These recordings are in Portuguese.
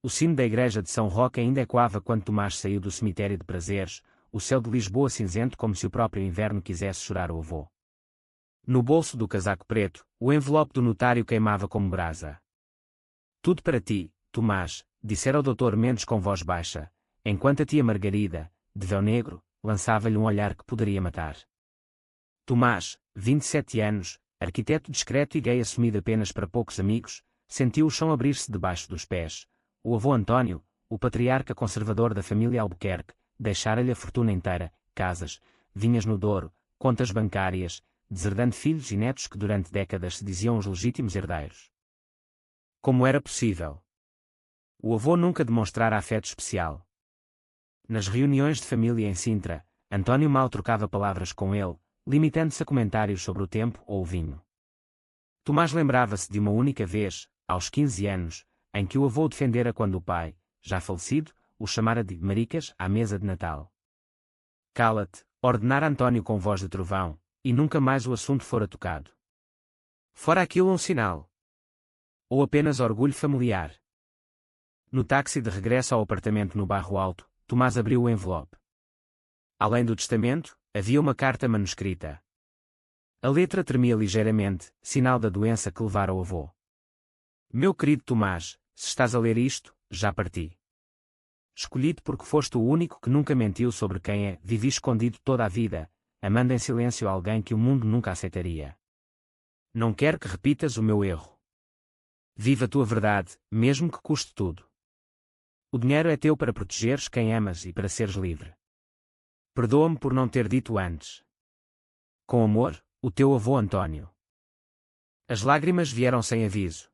O sino da igreja de São Roque ainda ecoava quando Tomás saiu do cemitério de Prazeres, o céu de Lisboa cinzento como se o próprio inverno quisesse chorar o avô. No bolso do casaco preto, o envelope do notário queimava como brasa. Tudo para ti, Tomás, dissera o doutor Mendes com voz baixa, enquanto a tia Margarida, de véu negro, lançava-lhe um olhar que poderia matar. Tomás, 27 anos, arquiteto discreto e gay assumido apenas para poucos amigos, sentiu o chão abrir-se debaixo dos pés. O avô António, o patriarca conservador da família Albuquerque, deixara-lhe a fortuna inteira, casas, vinhas no Douro, contas bancárias, deserdando filhos e netos que durante décadas se diziam os legítimos herdeiros. Como era possível? O avô nunca demonstrara afeto especial. Nas reuniões de família em Sintra, António mal trocava palavras com ele, limitando-se a comentários sobre o tempo ou o vinho. Tomás lembrava-se de uma única vez, aos 15 anos, em que o avô o defendera quando o pai, já falecido, o chamara de maricas à mesa de Natal. Cala-te, ordenara António com voz de trovão, e nunca mais o assunto fora tocado. Fora aquilo um sinal? Ou apenas orgulho familiar? No táxi de regresso ao apartamento no Bairro Alto, Tomás abriu o envelope. Além do testamento, havia uma carta manuscrita. A letra tremia ligeiramente, sinal da doença que levara o avô. Meu querido Tomás, se estás a ler isto, já parti. Escolhi-te porque foste o único que nunca mentiu sobre quem vivi escondido toda a vida, amando em silêncio alguém que o mundo nunca aceitaria. Não quero que repitas o meu erro. Viva a tua verdade, mesmo que custe tudo. O dinheiro é teu para protegeres quem amas e para seres livre. Perdoa-me por não ter dito antes. Com amor, o teu avô António. As lágrimas vieram sem aviso.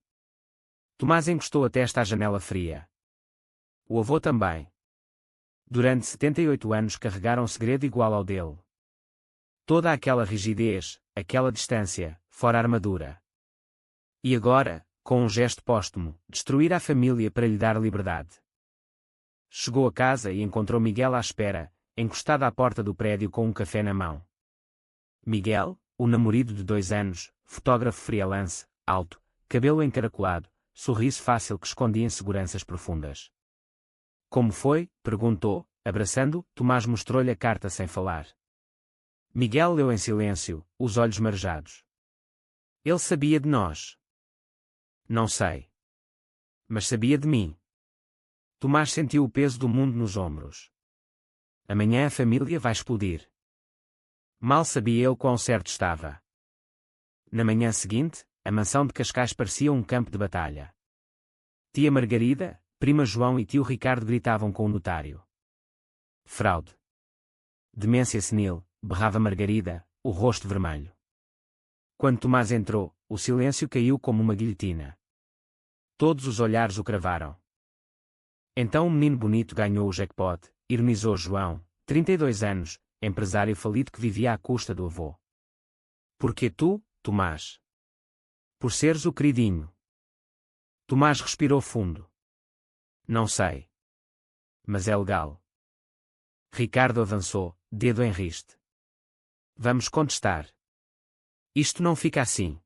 Tomás encostou a testa à janela fria. O avô também. Durante 78 anos carregaram um segredo igual ao dele. Toda aquela rigidez, aquela distância, fora a armadura. E agora, com um gesto póstumo, destruir a família para lhe dar liberdade. Chegou a casa e encontrou Miguel à espera, encostado à porta do prédio com um café na mão. Miguel, o namorado de 2 anos, fotógrafo freelance, alto, cabelo encaracolado, sorriso fácil que escondia inseguranças profundas. Como foi? Perguntou, abraçando, Tomás mostrou-lhe a carta sem falar. Miguel leu em silêncio, os olhos marejados. Ele sabia de nós. Não sei. Mas sabia de mim. Tomás sentiu o peso do mundo nos ombros. Amanhã a família vai explodir. Mal sabia ele quão certo estava. Na manhã seguinte, a mansão de Cascais parecia um campo de batalha. Tia Margarida, prima João e tio Ricardo gritavam com o notário. Fraude. Demência senil, berrava Margarida, o rosto vermelho. Quando Tomás entrou, o silêncio caiu como uma guilhotina. Todos os olhares o cravaram. Então o menino bonito ganhou o jackpot, ironizou João, 32 anos, empresário falido que vivia à custa do avô. Porque tu, Tomás? Por seres o queridinho. Tomás respirou fundo. Não sei. Mas é legal. Ricardo avançou, dedo em riste. Vamos contestar. Isto não fica assim.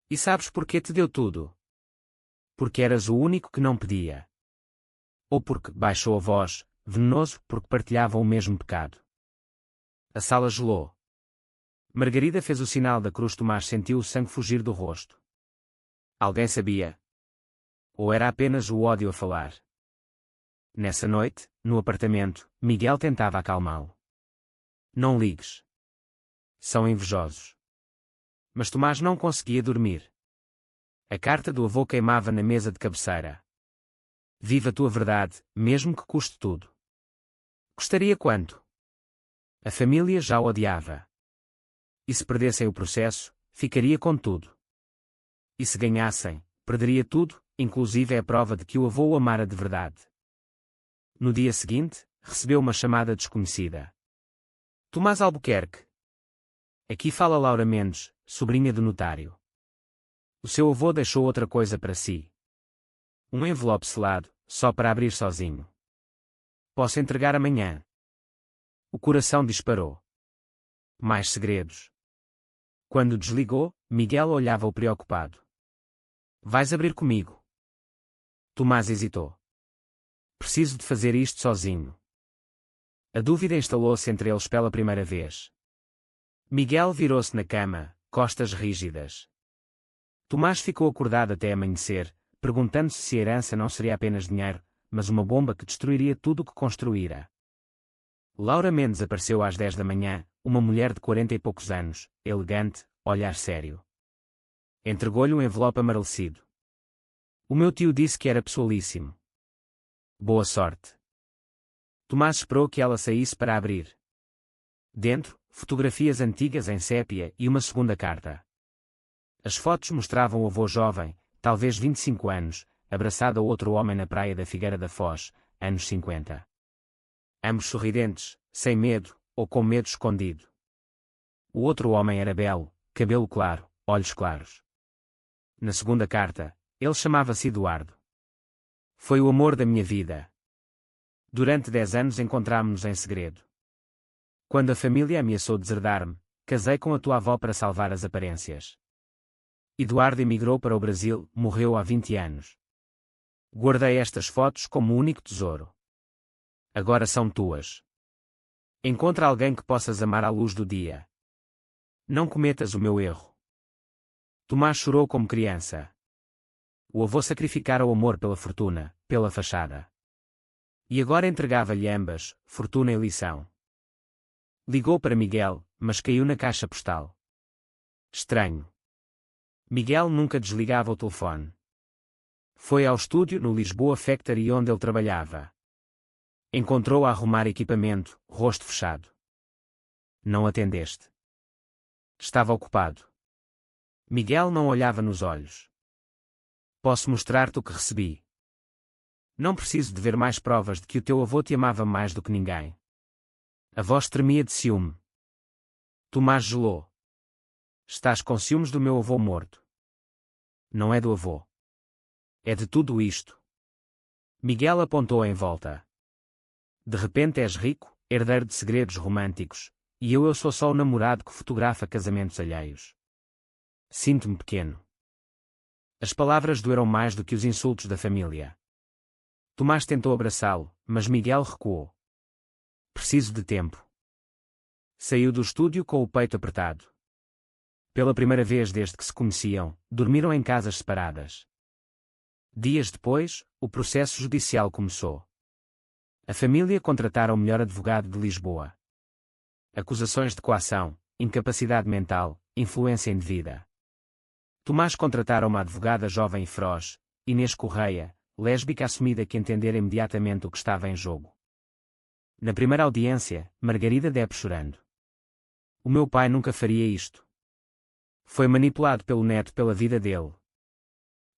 E sabes porquê te deu tudo? Porque eras o único que não pedia. Ou porque baixou a voz, venenoso, porque partilhavam o mesmo pecado. A sala gelou. Margarida fez o sinal da cruz. Tomás sentiu o sangue fugir do rosto. Alguém sabia? Ou era apenas o ódio a falar? Nessa noite, no apartamento, Miguel tentava acalmá-lo. Não ligues. São invejosos. Mas Tomás não conseguia dormir. A carta do avô queimava na mesa de cabeceira. Viva a tua verdade, mesmo que custe tudo. Custaria quanto? A família já o odiava. E se perdessem o processo, ficaria com tudo. E se ganhassem, perderia tudo, inclusive a prova de que o avô o amara de verdade. No dia seguinte, recebeu uma chamada desconhecida. Tomás Albuquerque. Aqui fala Laura Mendes, sobrinha do notário. O seu avô deixou outra coisa para si. Um envelope selado, só para abrir sozinho. Posso entregar amanhã. O coração disparou. Mais segredos. Quando desligou, Miguel olhava-o preocupado. Vais abrir comigo? Tomás hesitou. Preciso de fazer isto sozinho. A dúvida instalou-se entre eles pela primeira vez. Miguel virou-se na cama, costas rígidas. Tomás ficou acordado até amanhecer, perguntando-se se a herança não seria apenas dinheiro, mas uma bomba que destruiria tudo o que construíra. Laura Mendes apareceu às 10 da manhã, uma mulher de 40 e poucos anos, elegante, olhar sério. Entregou-lhe um envelope amarelecido. O meu tio disse que era pessoalíssimo. Boa sorte. Tomás esperou que ela saísse para abrir. Dentro, fotografias antigas em sépia e uma segunda carta. As fotos mostravam o avô jovem, talvez 25 anos, abraçado a outro homem na praia da Figueira da Foz, anos 50. Ambos sorridentes, sem medo, ou com medo escondido. O outro homem era belo, cabelo claro, olhos claros. Na segunda carta, ele chamava-se Eduardo. Foi o amor da minha vida. Durante 10 anos encontrámo-nos em segredo. Quando a família ameaçou deserdar-me, casei com a tua avó para salvar as aparências. Eduardo emigrou para o Brasil, morreu há 20 anos. Guardei estas fotos como único tesouro. Agora são tuas. Encontra alguém que possas amar à luz do dia. Não cometas o meu erro. Tomás chorou como criança. O avô sacrificara o amor pela fortuna, pela fachada. E agora entregava-lhe ambas, fortuna e lição. Ligou para Miguel, mas caiu na caixa postal. Estranho. Miguel nunca desligava o telefone. Foi ao estúdio no Lisboa Factory onde ele trabalhava. Encontrou-a a arrumar equipamento, rosto fechado. Não atendeste. Estava ocupado. Miguel não olhava nos olhos. Posso mostrar-te o que recebi. Não preciso de ver mais provas de que o teu avô te amava mais do que ninguém. A voz tremia de ciúme. Tomás gelou. Estás com ciúmes do meu avô morto. Não é do avô. É de tudo isto. Miguel apontou em volta. De repente és rico, herdeiro de segredos românticos, e eu sou só o namorado que fotografa casamentos alheios. Sinto-me pequeno. As palavras doeram mais do que os insultos da família. Tomás tentou abraçá-lo, mas Miguel recuou. Preciso de tempo. Saiu do estúdio com o peito apertado. Pela primeira vez desde que se conheciam, dormiram em casas separadas. Dias depois, o processo judicial começou. A família contratara o melhor advogado de Lisboa. Acusações de coação, incapacidade mental, influência indevida. Tomás contratara uma advogada jovem e feroz, Inês Correia, lésbica assumida que entendera imediatamente o que estava em jogo. Na primeira audiência, Margarida deve chorando. O meu pai nunca faria isto. Foi manipulado pelo neto pela vida dele.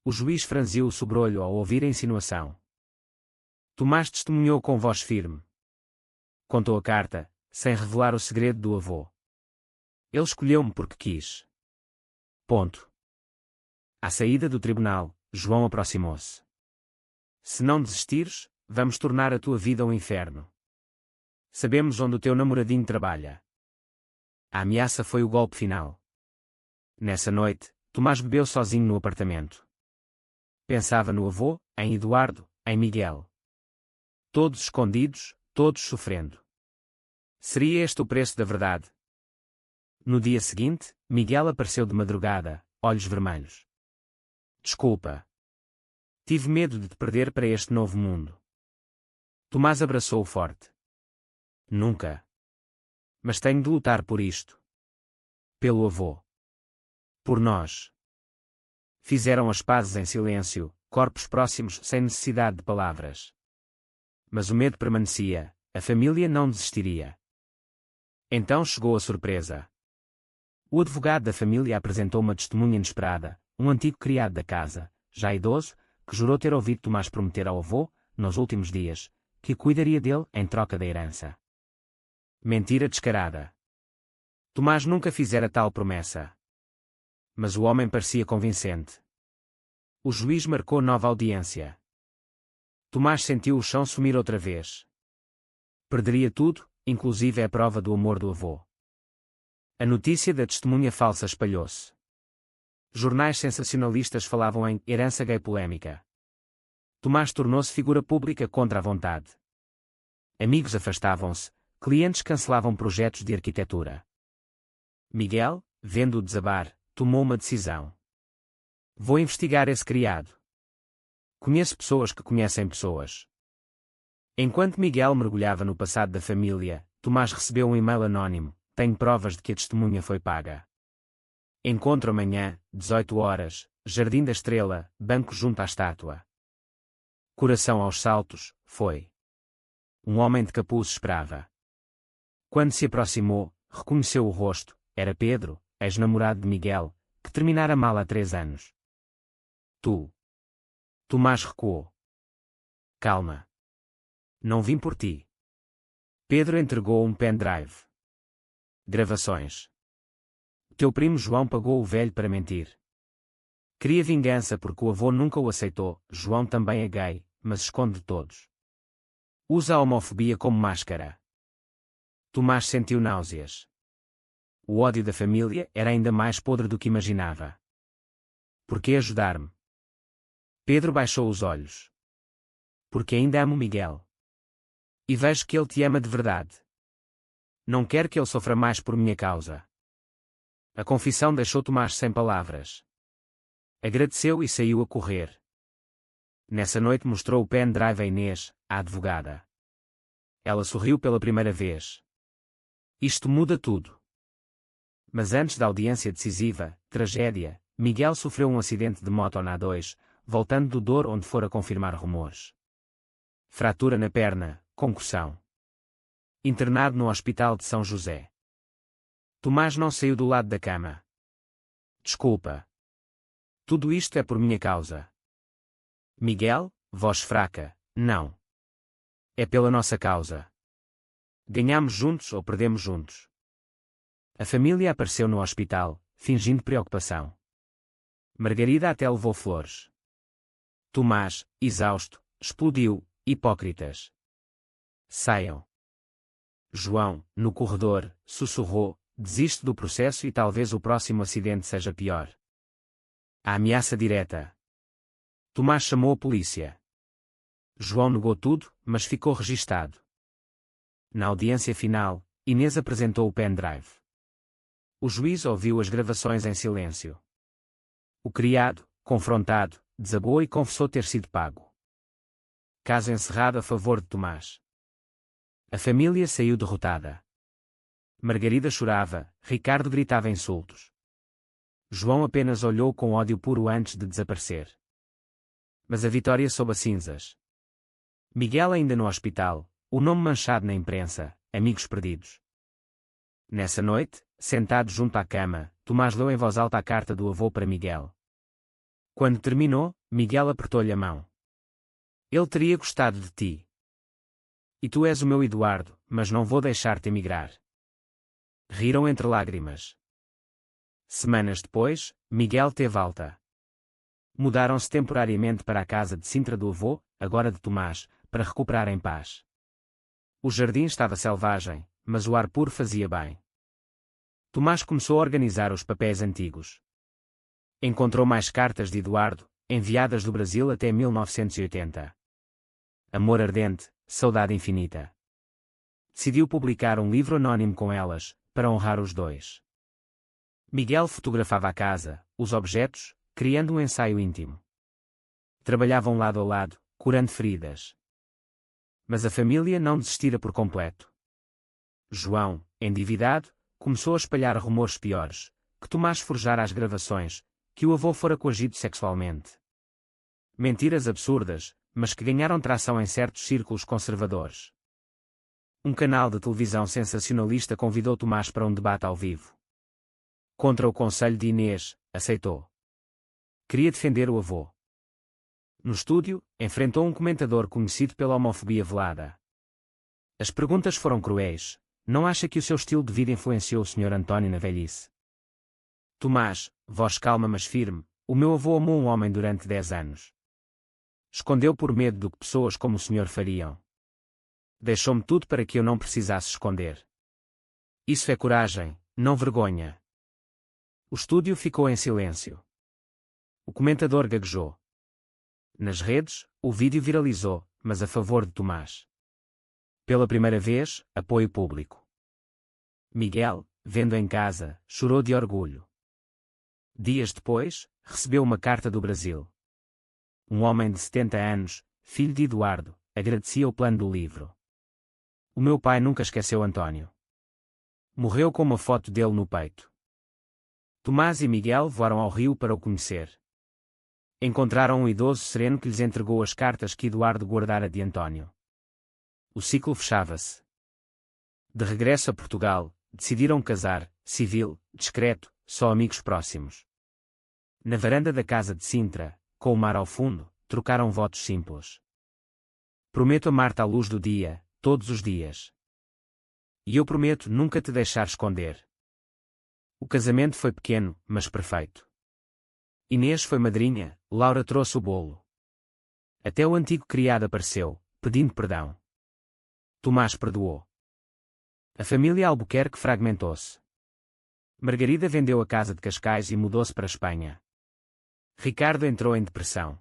O juiz franziu o sobrolho ao ouvir a insinuação. Tomás testemunhou com voz firme. Contou a carta, sem revelar o segredo do avô. Ele escolheu-me porque quis. Ponto. À saída do tribunal, João aproximou-se. Se não desistires, vamos tornar a tua vida um inferno. Sabemos onde o teu namoradinho trabalha. A ameaça foi o golpe final. Nessa noite, Tomás bebeu sozinho no apartamento. Pensava no avô, em Eduardo, em Miguel. Todos escondidos, todos sofrendo. Seria este o preço da verdade? No dia seguinte, Miguel apareceu de madrugada, olhos vermelhos. Desculpa. Tive medo de te perder para este novo mundo. Tomás abraçou-o forte. Nunca. Mas tenho de lutar por isto. Pelo avô. Por nós. Fizeram as pazes em silêncio, corpos próximos sem necessidade de palavras. Mas o medo permanecia, a família não desistiria. Então chegou a surpresa. O advogado da família apresentou uma testemunha inesperada, um antigo criado da casa, já idoso, que jurou ter ouvido Tomás prometer ao avô, nos últimos dias, que cuidaria dele em troca da herança. Mentira descarada. Tomás nunca fizera tal promessa. Mas o homem parecia convincente. O juiz marcou nova audiência. Tomás sentiu o chão sumir outra vez. Perderia tudo, inclusive a prova do amor do avô. A notícia da testemunha falsa espalhou-se. Jornais sensacionalistas falavam em herança gay polêmica. Tomás tornou-se figura pública contra a vontade. Amigos afastavam-se, clientes cancelavam projetos de arquitetura. Miguel, vendo-o desabar, tomou uma decisão. Vou investigar esse criado. Conheço pessoas que conhecem pessoas. Enquanto Miguel mergulhava no passado da família, Tomás recebeu um e-mail anónimo. Tenho provas de que a testemunha foi paga. Encontro amanhã, 18 horas, Jardim da Estrela, banco junto à estátua. Coração aos saltos, foi. Um homem de capuz esperava. Quando se aproximou, reconheceu o rosto. Era Pedro, ex-namorado de Miguel, que terminara mal há 3 anos. Tu. Tomás recuou. Calma. Não vim por ti. Pedro entregou um pendrive. Gravações. Teu primo João pagou o velho para mentir. Queria vingança porque o avô nunca o aceitou. João também é gay, mas esconde de todos. Usa a homofobia como máscara. Tomás sentiu náuseas. O ódio da família era ainda mais podre do que imaginava. Por que ajudar-me? Pedro baixou os olhos. Porque ainda amo Miguel. E vejo que ele te ama de verdade. Não quero que ele sofra mais por minha causa. A confissão deixou Tomás sem palavras. Agradeceu e saiu a correr. Nessa noite mostrou o pendrive a Inês, a advogada. Ela sorriu pela primeira vez. Isto muda tudo. Mas antes da audiência decisiva, tragédia, Miguel sofreu um acidente de moto na A2, voltando do Douro onde fora confirmar rumores. Fratura na perna, concussão. Internado no Hospital de São José. Tomás não saiu do lado da cama. Desculpa. Tudo isto é por minha causa. Miguel, voz fraca, não. É pela nossa causa. Ganhamos juntos ou perdemos juntos. A família apareceu no hospital, fingindo preocupação. Margarida até levou flores. Tomás, exausto, explodiu, hipócritas. Saiam. João, no corredor, sussurrou, desiste do processo e talvez o próximo acidente seja pior. A ameaça direta. Tomás chamou a polícia. João negou tudo, mas ficou registado. Na audiência final, Inês apresentou o pendrive. O juiz ouviu as gravações em silêncio. O criado, confrontado, desabou e confessou ter sido pago. Caso encerrado a favor de Tomás. A família saiu derrotada. Margarida chorava, Ricardo gritava insultos. João apenas olhou com ódio puro antes de desaparecer. Mas a vitória sob as cinzas. Miguel ainda no hospital, o nome manchado na imprensa, amigos perdidos. Nessa noite, sentado junto à cama, Tomás leu em voz alta a carta do avô para Miguel. Quando terminou, Miguel apertou-lhe a mão. Ele teria gostado de ti. E tu és o meu Eduardo, mas não vou deixar-te emigrar. Riram entre lágrimas. Semanas depois, Miguel teve alta. Mudaram-se temporariamente para a casa de Sintra do avô, agora de Tomás, para recuperar em paz. O jardim estava selvagem, mas o ar puro fazia bem. Tomás começou a organizar os papéis antigos. Encontrou mais cartas de Eduardo, enviadas do Brasil até 1980. Amor ardente, saudade infinita. Decidiu publicar um livro anónimo com elas, para honrar os dois. Miguel fotografava a casa, os objetos, criando um ensaio íntimo. Trabalhavam lado a lado, curando feridas. Mas a família não desistira por completo. João, endividado, começou a espalhar rumores piores, que Tomás forjara as gravações, que o avô fora coagido sexualmente. Mentiras absurdas, mas que ganharam tração em certos círculos conservadores. Um canal de televisão sensacionalista convidou Tomás para um debate ao vivo. Contra o conselho de Inês, aceitou. Queria defender o avô. No estúdio, enfrentou um comentador conhecido pela homofobia velada. As perguntas foram cruéis. Não acha que o seu estilo de vida influenciou o Sr. António na velhice? Tomás, voz calma mas firme, o meu avô amou um homem durante 10 anos. Escondeu por medo do que pessoas como o senhor fariam. Deixou-me tudo para que eu não precisasse esconder. Isso é coragem, não vergonha. O estúdio ficou em silêncio. O comentador gaguejou. Nas redes, o vídeo viralizou, mas a favor de Tomás. Pela primeira vez, apoio público. Miguel, vendo em casa, chorou de orgulho. Dias depois, recebeu uma carta do Brasil. Um homem de 70 anos, filho de Eduardo, agradecia o plano do livro. O meu pai nunca esqueceu António. Morreu com uma foto dele no peito. Tomás e Miguel voaram ao Rio para o conhecer. Encontraram um idoso sereno que lhes entregou as cartas que Eduardo guardara de António. O ciclo fechava-se. De regresso a Portugal, decidiram casar, civil, discreto, só amigos próximos. Na varanda da casa de Sintra, com o mar ao fundo, trocaram votos simples. Prometo amar-te à luz do dia, todos os dias. E eu prometo nunca te deixar esconder. O casamento foi pequeno, mas perfeito. Inês foi madrinha, Laura trouxe o bolo. Até o antigo criado apareceu, pedindo perdão. Tomás perdoou. A família Albuquerque fragmentou-se. Margarida vendeu a casa de Cascais e mudou-se para a Espanha. Ricardo entrou em depressão.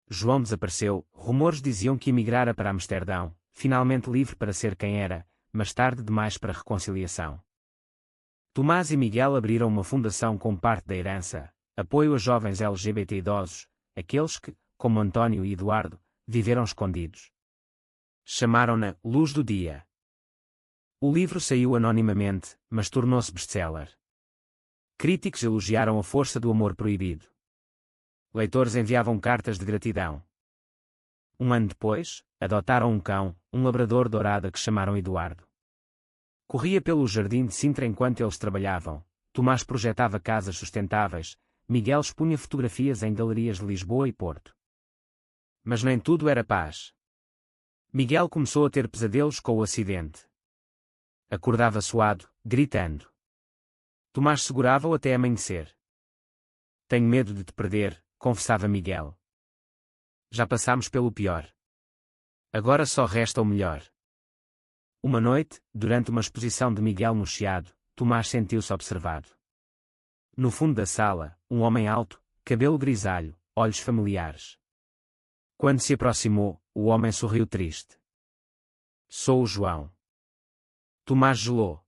João desapareceu, rumores diziam que emigrara para Amsterdão, finalmente livre para ser quem era, mas tarde demais para reconciliação. Tomás e Miguel abriram uma fundação com parte da herança, apoio a jovens LGBT idosos, aqueles que, como António e Eduardo, viveram escondidos. Chamaram-na Luz do Dia. O livro saiu anonimamente, mas tornou-se best-seller. Críticos elogiaram a força do amor proibido. Leitores enviavam cartas de gratidão. Um ano depois, adotaram um cão, um labrador dourado que chamaram Eduardo. Corria pelo jardim de Sintra enquanto eles trabalhavam, Tomás projetava casas sustentáveis, Miguel expunha fotografias em galerias de Lisboa e Porto. Mas nem tudo era paz. Miguel começou a ter pesadelos com o acidente. Acordava suado, gritando. Tomás segurava-o até amanhecer. Tenho medo de te perder, confessava Miguel. Já passámos pelo pior. Agora só resta o melhor. Uma noite, durante uma exposição de Miguel no Chiado, Tomás sentiu-se observado. No fundo da sala, um homem alto, cabelo grisalho, olhos familiares. Quando se aproximou, o homem sorriu triste. Sou o João. Tomás gelou.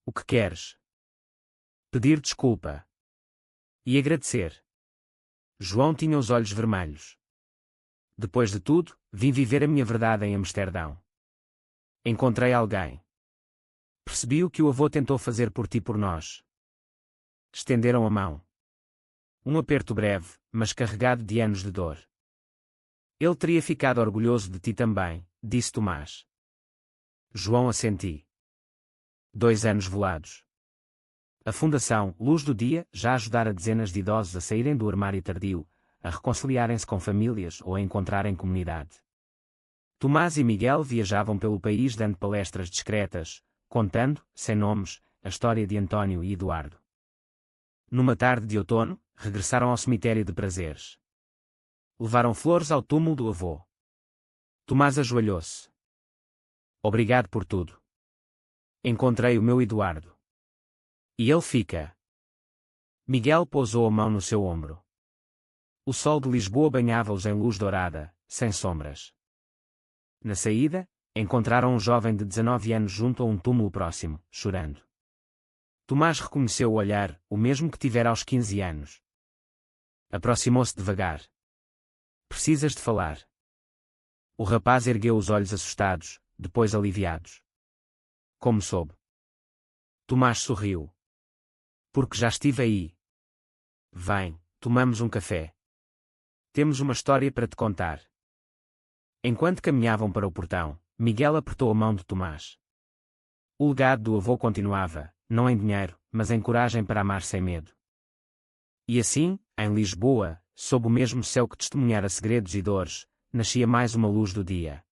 O que queres? Pedir desculpa. E agradecer. João tinha os olhos vermelhos. Depois de tudo, vim viver a minha verdade em Amsterdão. Encontrei alguém. Percebi o que o avô tentou fazer por ti e por nós. Estenderam a mão. Um aperto breve, mas carregado de anos de dor. Ele teria ficado orgulhoso de ti também, disse Tomás. João assenti. 2 anos velados. A Fundação Luz do Dia já ajudara dezenas de idosos a saírem do armário tardio, a reconciliarem-se com famílias ou a encontrarem comunidade. Tomás e Miguel viajavam pelo país dando palestras discretas, contando, sem nomes, a história de António e Eduardo. Numa tarde de outono, regressaram ao cemitério de Prazeres. Levaram flores ao túmulo do avô. Tomás ajoelhou-se. Obrigado por tudo. Encontrei o meu Eduardo. E ele fica. Miguel pousou a mão no seu ombro. O sol de Lisboa banhava-os em luz dourada, sem sombras. Na saída, encontraram um jovem de 19 anos junto a um túmulo próximo, chorando. Tomás reconheceu o olhar, o mesmo que tivera aos 15 anos. Aproximou-se devagar. Precisas de falar. O rapaz ergueu os olhos assustados, depois aliviados. Como soube? Tomás sorriu. Porque já estive aí. Vem, tomamos um café. Temos uma história para te contar. Enquanto caminhavam para o portão, Miguel apertou a mão de Tomás. O legado do avô continuava, não em dinheiro, mas em coragem para amar sem medo. E assim, em Lisboa, sob o mesmo céu que testemunhara segredos e dores, nascia mais uma luz do dia.